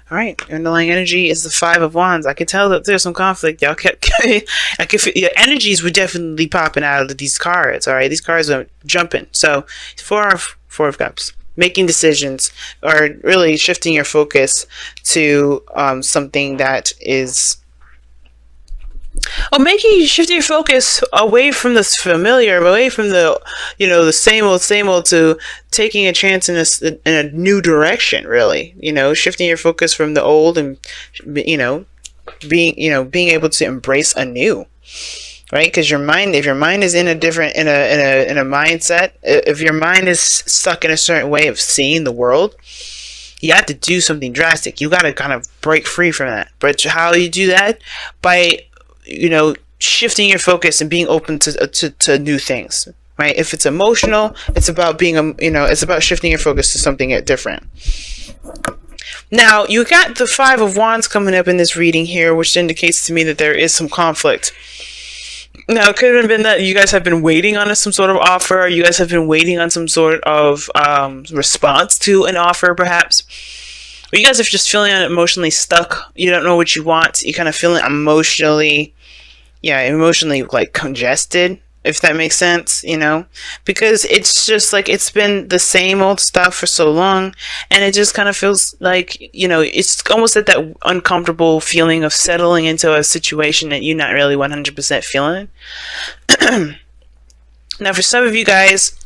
All right, underlying energy is the Five of Wands. I could tell that there's some conflict. Y'all kept, I could feel your energies were definitely popping out of these cards. All right, these cards are jumping. So Four of Cups, making decisions, or really shifting your focus to something that is, or making you shift your focus away from the familiar, away from the, the same old, to taking a chance in a new direction. Really, shifting your focus from the old and, being able to embrace a new. Right? Because if your mind is in a different, in a mindset, if your mind is stuck in a certain way of seeing the world, you have to do something drastic. You got to kind of break free from that. But how you do that? By, shifting your focus and being open to new things. Right? If it's emotional, it's about it's about shifting your focus to something different. Now, you got the Five of Wands coming up in this reading here, which indicates to me that there is some conflict. Now, it could have been that you guys have been waiting on some sort of offer, or you guys have been waiting on some sort of response to an offer, perhaps. Or you guys are just feeling emotionally stuck. You don't know what you want. You're kind of feeling emotionally like congested, if that makes sense, because it's just like it's been the same old stuff for so long, and it just kind of feels like, it's almost at that uncomfortable feeling of settling into a situation that you're not really 100% feeling. Now, for some of you guys,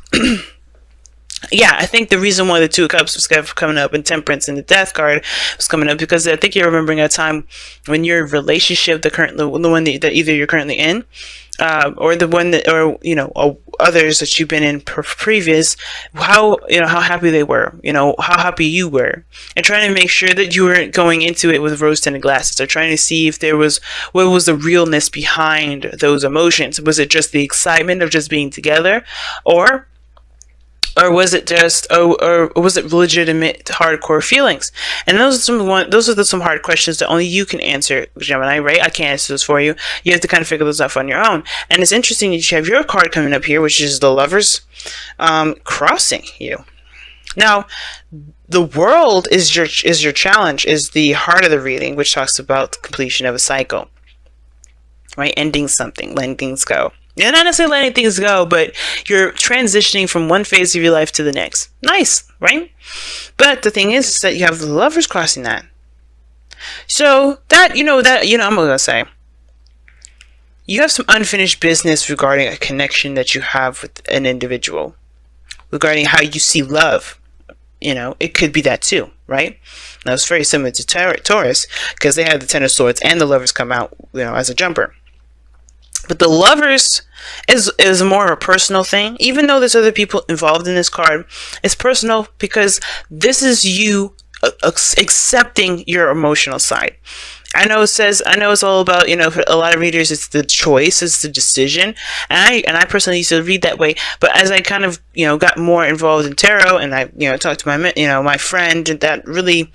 yeah, I think the reason why the Two of Cups was coming up and Temperance and the Death card was coming up, because I think you're remembering a time when your relationship, the one that either you're currently in, or the one that, or others that you've been in previous, how happy they were, how happy you were, and trying to make sure that you weren't going into it with rose-tinted glasses, or trying to see if what was the realness behind those emotions. Was it just the excitement of just being together, or was it just, or was it legitimate hardcore feelings? And those are some hard questions that only you can answer, Gemini, right? I can't answer those for you. You have to kind of figure those out on your own. And it's interesting that you have your card coming up here, which is the Lovers, crossing you. Now, the World is your challenge, is the heart of the reading, which talks about the completion of a cycle, right? Ending something, letting things go. You're not necessarily letting things go, but you're transitioning from one phase of your life to the next. Nice, right? But the thing is that you have the Lovers crossing that. So that, I'm going to say, you have some unfinished business regarding a connection that you have with an individual, regarding how you see love. It could be that too, right? Now, it's very similar to Taurus, because they have the Ten of Swords and the Lovers come out, as a jumper. But the Lovers is more of a personal thing. Even though there's other people involved in this card, it's personal because this is you accepting your emotional side. I know it's all about, for a lot of readers, it's the choice, it's the decision. And I personally used to read that way. But as I kind of, got more involved in tarot, and I, talked to my friend, that really,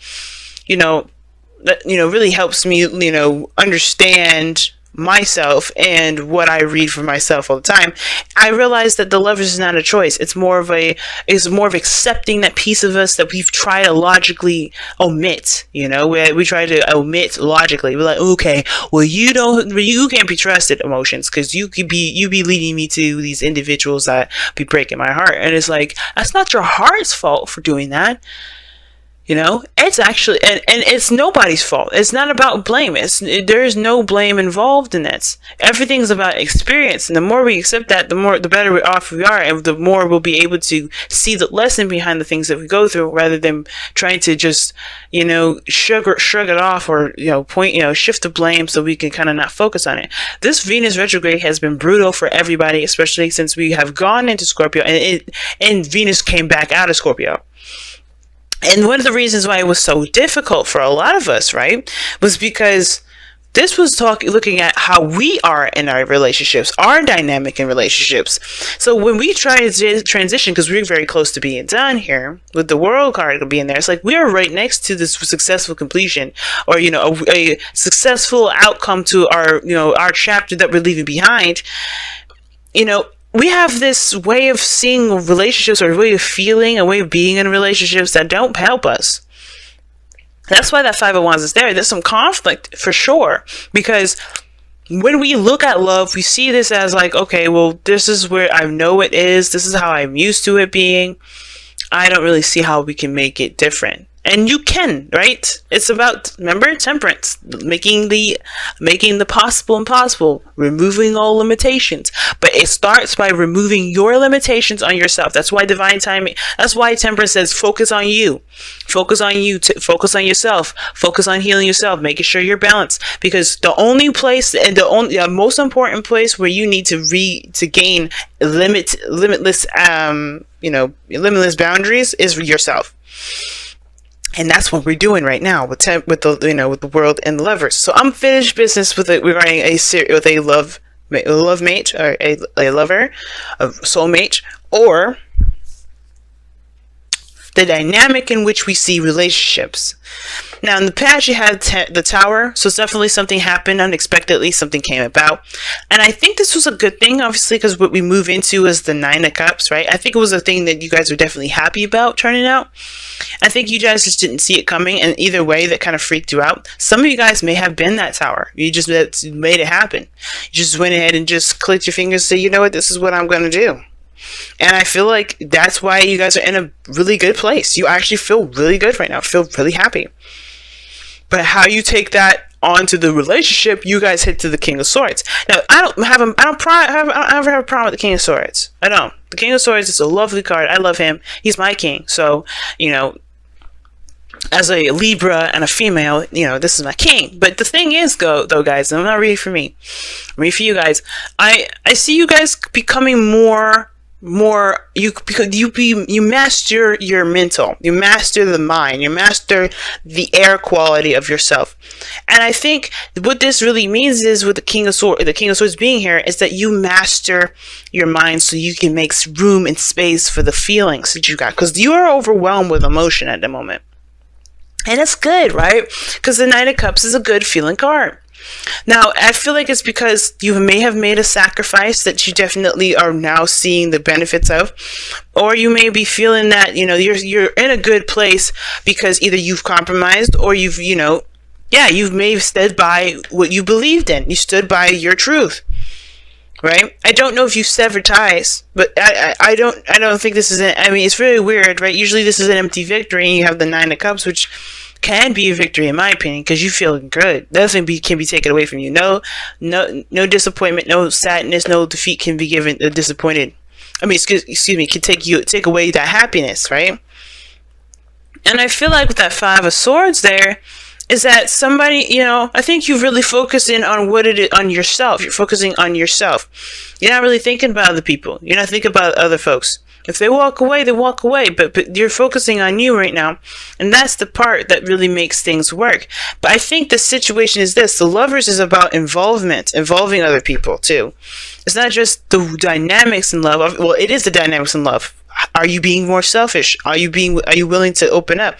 really helps me, understand myself and what I read for myself all the time. I realized that the Lovers is not a choice. It's more of accepting that piece of us that we've tried to logically omit. We try to omit logically. We're like, okay, well, you can't be trusted, emotions, because you be leading me to these individuals that be breaking my heart. And it's like, that's not your heart's fault for doing that. It's actually, and it's nobody's fault. It's not about blame. There's no blame involved in this. Everything's about experience. And the more we accept that, the better off we are. And the more we'll be able to see the lesson behind the things that we go through, rather than trying to just, shrug it off, or, shift the blame so we can kind of not focus on it. This Venus retrograde has been brutal for everybody, especially since we have gone into Scorpio and Venus came back out of Scorpio. And one of the reasons why it was so difficult for a lot of us, right, was because this was looking at how we are in our relationships, our dynamic in relationships. So when we try to transition, because we're very close to being done here, with the World card being there, it's like we are right next to this successful completion, or, a successful outcome to our chapter that we're leaving behind. We have this way of seeing relationships, or a way of feeling, a way of being in relationships that don't help us. That's why that Five of Wands is there. There's some conflict for sure, because when we look at love, we see this as like, okay, well, this is where I know it is. This is how I'm used to it being. I don't really see how we can make it different. And you can, right? It's about, remember, temperance, making the possible impossible, removing all limitations. But it starts by removing your limitations on yourself. That's why divine timing, that's why temperance says focus on you. Focus on you, focus on yourself, focus on healing yourself, making sure you're balanced. Because the only place, and the most important place where you need to gain limitless boundaries is yourself. And that's what we're doing right now with the world and lovers. So unfinished business regarding a love mate, or a lover, a soulmate, or the dynamic in which we see relationships. Now, in the past, you had the Tower, so it's definitely something happened unexpectedly, something came about. And I think this was a good thing, obviously, because what we move into is the Nine of Cups, right? I think it was a thing that you guys were definitely happy about turning out. I think you guys just didn't see it coming, and either way, that kind of freaked you out. Some of you guys may have been that Tower. You just made it happen. You just went ahead and just clicked your fingers and said, you know what, this is what I'm going to do. And I feel like that's why you guys are in a really good place. You actually feel really good right now. Feel really happy. But how you take that onto the relationship, you guys hit to the King of Swords. Now, I don't ever have a problem with the King of Swords. I don't. The King of Swords is a lovely card. I love him. He's my king. So, as a Libra and a female, this is my king. But the thing is, though, guys, I'm not reading for me. I'm reading for you guys. I see you guys becoming more because you master your mental, you master the mind, you master the air quality of yourself. And I think what this really means is, with the King of Swords being here, is that you master your mind so you can make room and space for the feelings that you got, because you are overwhelmed with emotion at the moment. And it's good, right? Because the Knight of Cups is a good feeling card. Now, I feel like it's because you may have made a sacrifice that you definitely are now seeing the benefits of, or you may be feeling that, you're in a good place because either you've compromised or you've may have stood by what you believed in. You stood by your truth, right? I don't know if you severed ties, but I don't think this is it's really weird, right? Usually this is an empty victory, and you have the Nine of Cups, which can be a victory in my opinion, because you feel good. Nothing can be taken away from you. No disappointment, no sadness, no defeat can be given disappointed. Excuse me, can take away that happiness, right? And I feel like with that Five of Swords there, is that somebody, I think you really focus in on on yourself. You're focusing on yourself. You're not really thinking about other people. You're not thinking about other folks. If they walk away, they walk away. But you're focusing on you right now. And that's the part that really makes things work. But I think the situation is this. The Lovers is about involving other people too. It's not just the dynamics in love. Well, it is the dynamics in love. Are you being more selfish? Are you willing to open up?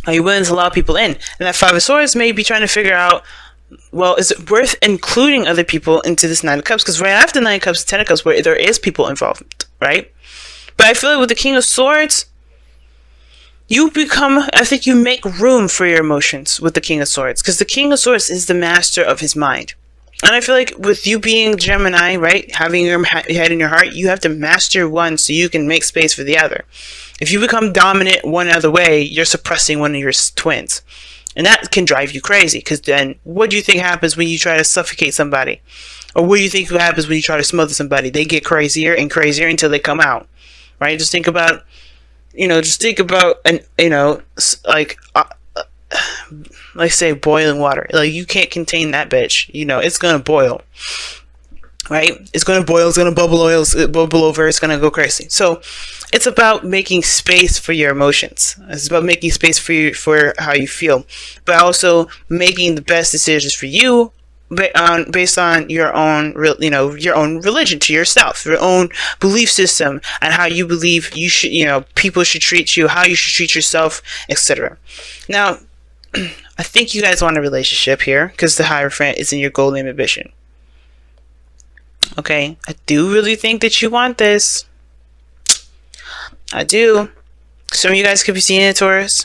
Are you willing to allow people in? And that Five of Swords may be trying to figure out, well, is it worth including other people into this Nine of Cups? Because right after Nine of Cups, Ten of Cups, where there is people involved, right? But I feel like with the King of Swords, I think you make room for your emotions with the King of Swords. Because the King of Swords is the master of his mind. And I feel like with you being Gemini, right, having your head in your heart, you have to master one so you can make space for the other. If you become dominant one other way, you're suppressing one of your twins. And that can drive you crazy, because then what do you think happens when you try to suffocate somebody? Or what do you think happens when you try to smother somebody? They get crazier and crazier until they come out, right? Just think about, like say boiling water. Like, you can't contain that bitch. It's gonna boil, right? It's gonna boil. It's gonna bubble over. It's gonna go crazy. So it's about making space for your emotions. It's about making space for how you feel, but also making the best decisions for you based on your own religion to yourself, your own belief system, and how you believe people should treat you, how you should treat yourself, etc. Now, I think you guys want a relationship here because the Hierophant is in your goal name ambition. Okay, I do really think that you want this. I do. Some of you guys could be seeing it, Taurus.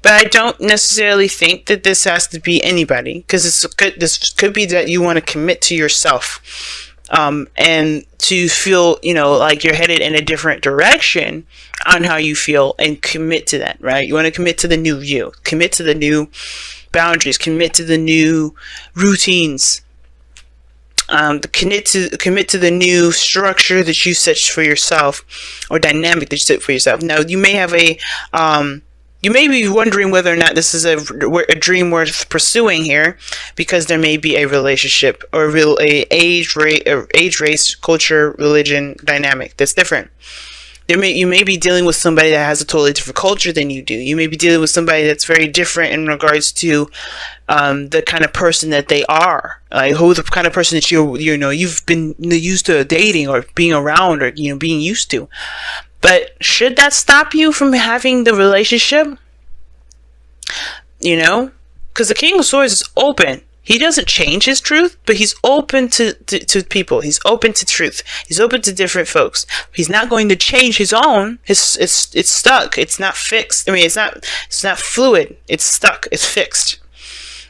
But I don't necessarily think that this has to be anybody, because this could be that you want to commit to yourself, and to feel, like you're headed in a different direction on how you feel, and commit to that, right? You want to commit to the new you, commit to the new boundaries, commit to the new routines, commit to the new structure that you set for yourself, or dynamic that you set for yourself. Now, you may have you may be wondering whether or not this is a dream worth pursuing here, because there may be a relationship or a age, race, culture, religion dynamic that's different. You may be dealing with somebody that has a totally different culture than you do. You may be dealing with somebody that's very different in regards to the kind of person that they are, like who the kind of person that you've been used to dating or being around, or being used to. But should that stop you from having the relationship? Because the King of Swords is open. He doesn't change his truth, but he's open to people. He's open to truth. He's open to different folks. He's not going to change his own. It's stuck. It's not fixed. I mean, it's not fluid. It's stuck. It's fixed.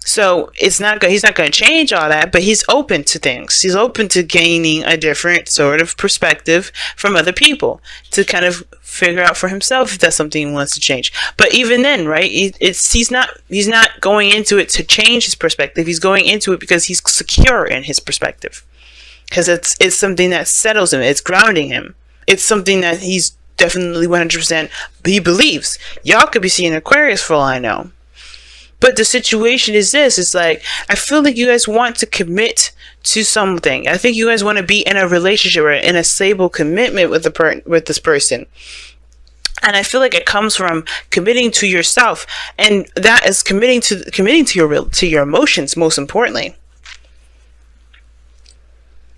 So he's not going to change all that, but he's open to things. He's open to gaining a different sort of perspective from other people to kind of figure out for himself if that's something he wants to change. But even then, right? He's not going into it to change his perspective. He's going into it because he's secure in his perspective, because it's something that settles him. It's grounding him. It's something that he's definitely 100% he believes. Y'all could be seeing Aquarius for all I know. But the situation is this. It's like, I feel like you guys want to commit to something. I think you guys want to be in a relationship or in a stable commitment with this person. And I feel like it comes from committing to yourself. And that is committing to your emotions, most importantly.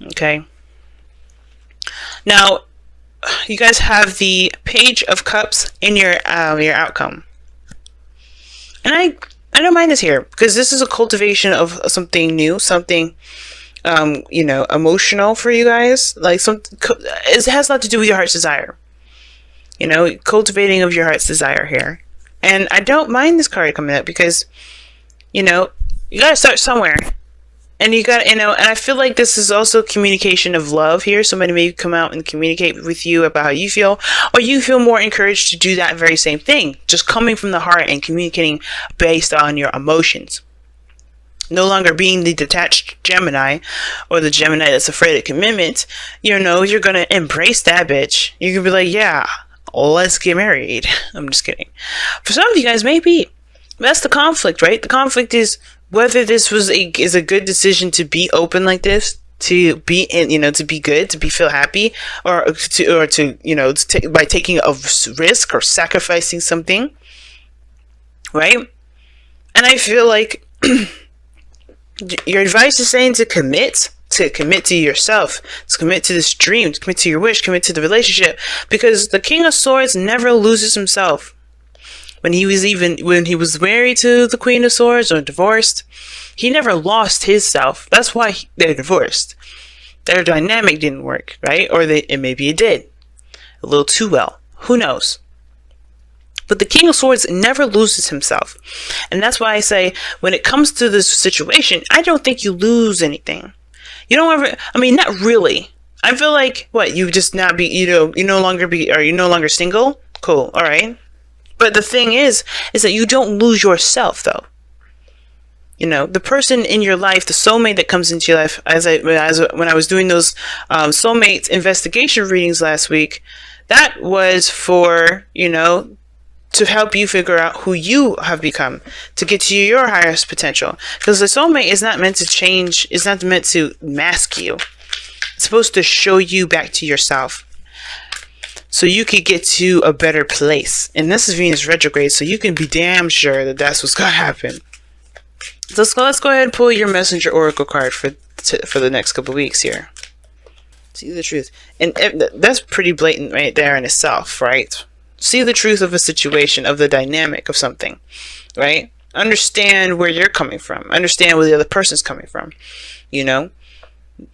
Okay. Now, you guys have the Page of Cups in your outcome. And I don't mind this here, because this is a cultivation of something new, something, emotional for you guys. Like it has a lot to do with your heart's desire. Cultivating of your heart's desire here. And I don't mind this card coming up, because, you gotta start somewhere. And you got, and I feel like this is also communication of love here. Somebody may come out and communicate with you about how you feel, or you feel more encouraged to do that very same thing. Just coming from the heart and communicating based on your emotions. No longer being the detached Gemini, or the Gemini that's afraid of commitment. You're going to embrace that bitch. You can be like, yeah, let's get married. I'm just kidding. For some of you guys, maybe. That's the conflict, right? The conflict is whether this is a good decision to be open like this, to be in, to be good, to feel happy, or to by taking a risk or sacrificing something, right? And I feel like your advice is saying to commit to yourself, to commit to this dream, to commit to your wish, commit to the relationship, because the King of Swords never loses himself. When he was married to the Queen of Swords or divorced, he never lost his self. That's why they're divorced. Their dynamic didn't work, right? Or maybe it did. A little too well. Who knows? But the King of Swords never loses himself. And that's why I say, when it comes to this situation, I don't think you lose anything. You don't ever, not really. I feel like, you just not be, you no longer single? Cool, all right. But the thing is that you don't lose yourself, though. The person in your life, the soulmate that comes into your life, when I was doing those soulmate investigation readings last week, that was for, to help you figure out who you have become, to get to your highest potential. Because the soulmate is not meant to change, it's not meant to mask you. It's supposed to show you back to yourself, so you could get to a better place. And this is Venus retrograde, so you can be damn sure that that's what's going to happen. So let's go ahead and pull your Messenger Oracle card for the next couple weeks here. See the truth. And that's pretty blatant right there in itself, right? See the truth of a situation, of the dynamic of something, right? Understand where you're coming from. Understand where the other person's coming from.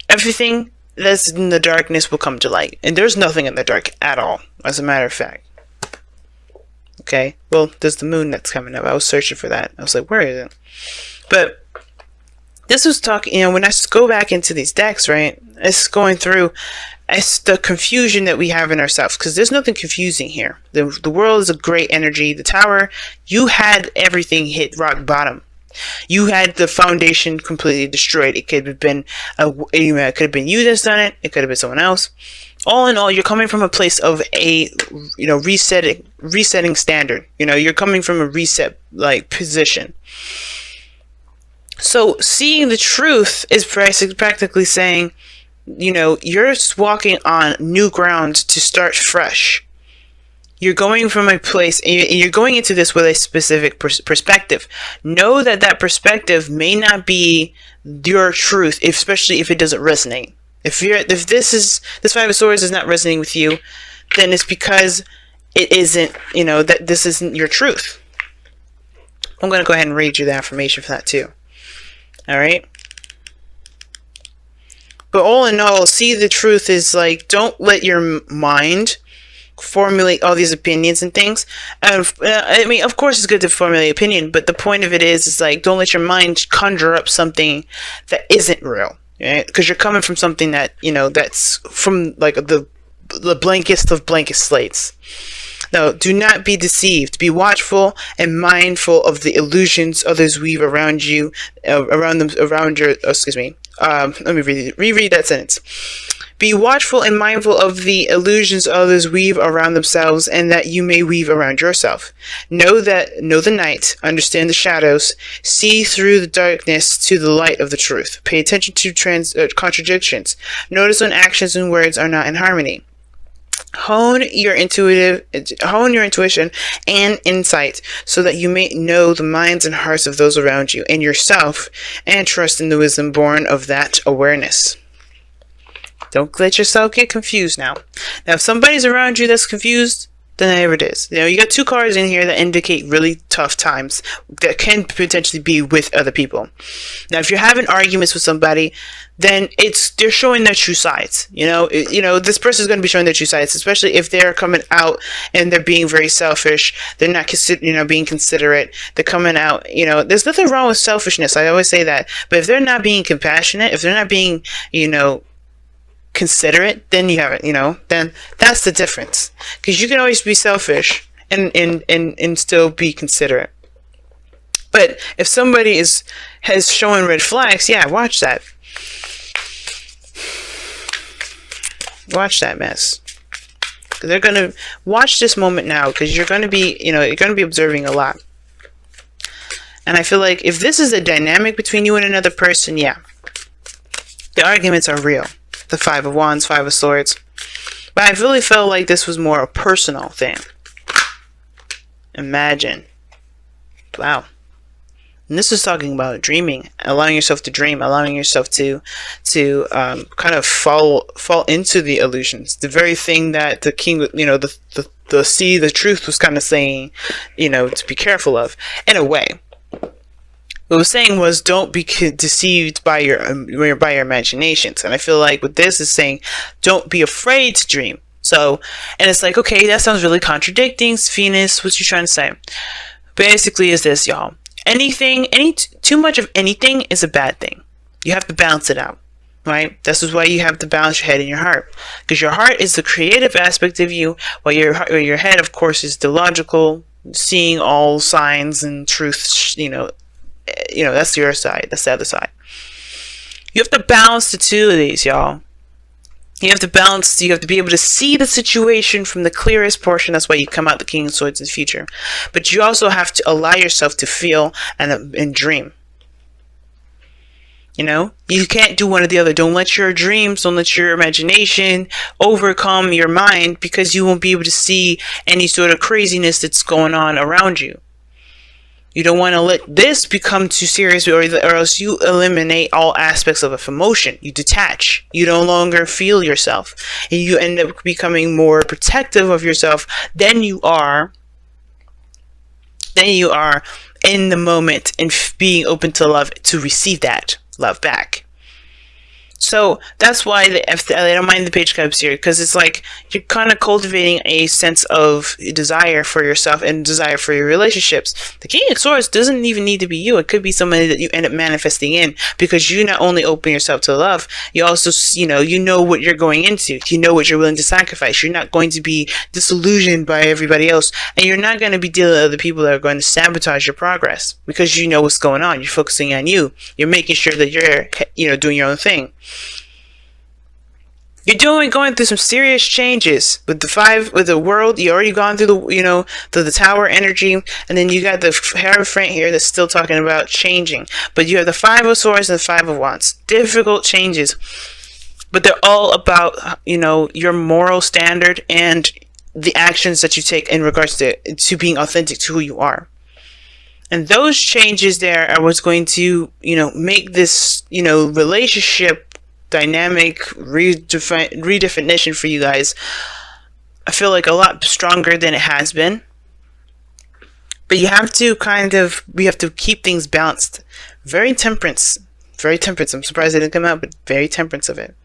Everything that's in the darkness will come to light. And there's nothing in the dark at all, as a matter of fact. Okay, well, there's the moon that's coming up. I was searching for that. I was like, where is it? But this was talking, when I go back into these decks, right, it's going through, it's the confusion that we have in ourselves, because there's nothing confusing here. The world is a great energy. The tower, you had everything hit rock bottom. You had the foundation completely destroyed. It could have been it could have been you that's done it. It could have been someone else. All in all, you're coming from a place of a resetting standard. You're coming from a reset position. So seeing the truth is practically saying, you're walking on new ground to start fresh. You're going from a place, and you're going into this with a specific perspective. Know that perspective may not be your truth, especially if it doesn't resonate. If this Five of Swords is not resonating with you, then it's because it isn't, that this isn't your truth. I'm going to go ahead and read you the affirmation for that too. All right. But all in all, see the truth is like, don't let your mind formulate all these opinions and things. I mean, of course it's good to formulate opinion, but the point of it is like, don't let your mind conjure up something that isn't real, right? Because you're coming from something that, that's from like the blankest of blank slates. No, do not be deceived. Be watchful and mindful of the illusions others weave around you, Let me reread that sentence. Be watchful and mindful of the illusions others weave around themselves, and that you may weave around yourself. Know the night, understand the shadows, see through the darkness to the light of the truth. Pay attention to contradictions. Notice when actions and words are not in harmony. Hone your intuition and insight so that you may know the minds and hearts of those around you and yourself, and trust in the wisdom born of that awareness. Don't let yourself get confused now. Now, if somebody's around you that's confused, then there it is. You got two cards in here that indicate really tough times that can potentially be with other people. Now, if you're having arguments with somebody, then they're showing their true sides. This person's going to be showing their true sides, especially if they're coming out and they're being very selfish. They're not being considerate. They're coming out, there's nothing wrong with selfishness. I always say that. But if they're not being compassionate, if they're not being, considerate, then you have it, then that's the difference. Because you can always be selfish and still be considerate. But if somebody has shown red flags, yeah, watch that. Watch that mess. They're gonna watch this moment now, because you're gonna be, you're gonna be observing a lot. And I feel like if this is a dynamic between you and another person, yeah, the arguments are real. The Five of Wands, Five of Swords. But I really felt like this was more a personal thing. Imagine. Wow. And this is talking about dreaming, allowing yourself to dream, allowing yourself to kind of fall into the illusions. The very thing that the king, the truth was kind of saying, to be careful of, in a way. What it was saying was, don't be deceived by your imaginations. And I feel like with this is saying, don't be afraid to dream. So, and it's like, okay, that sounds really contradicting. Venus, what you trying to say? Basically is this, y'all. Too much of anything is a bad thing. You have to balance it out, right? This is why you have to balance your head and your heart. Because your heart is the creative aspect of you, while your head, of course, is the logical, seeing all signs and truths, that's your side. That's the other side. You have to balance the two of these, y'all. You have to be able to see the situation from the clearest portion. That's why you come out the King of Swords in the future. But you also have to allow yourself to feel and dream. You can't do one or the other. Don't let your dreams, don't let your imagination overcome your mind, because you won't be able to see any sort of craziness that's going on around you. You don't want to let this become too serious, or else you eliminate all aspects of emotion. You detach. You no longer feel yourself. And you end up becoming more protective of yourself than you are in the moment, and being open to love, to receive that love back. So that's why I don't mind the Page Cups here, because it's like you're kind of cultivating a sense of desire for yourself and desire for your relationships. The King of Swords doesn't even need to be you. It could be somebody that you end up manifesting in, because you not only open yourself to love, you also, you know what you're going into. You know what you're willing to sacrifice. You're not going to be disillusioned by everybody else, and you're not going to be dealing with other people that are going to sabotage your progress, because you know what's going on. You're focusing on you. You're making sure that you're, doing your own thing. You're going through some serious changes with the world. You already gone through the Tower energy, and then you got the Hierophant here that's still talking about changing. But you have the Five of Swords and the Five of Wands. Difficult changes, but they're all about, your moral standard and the actions that you take in regards to being authentic to who you are. And those changes there are what's going to, make this, relationship dynamic redefinition for you guys, I feel like, a lot stronger than it has been. But you have to keep things balanced. Very temperance. I'm surprised it didn't come out, but very temperance of it.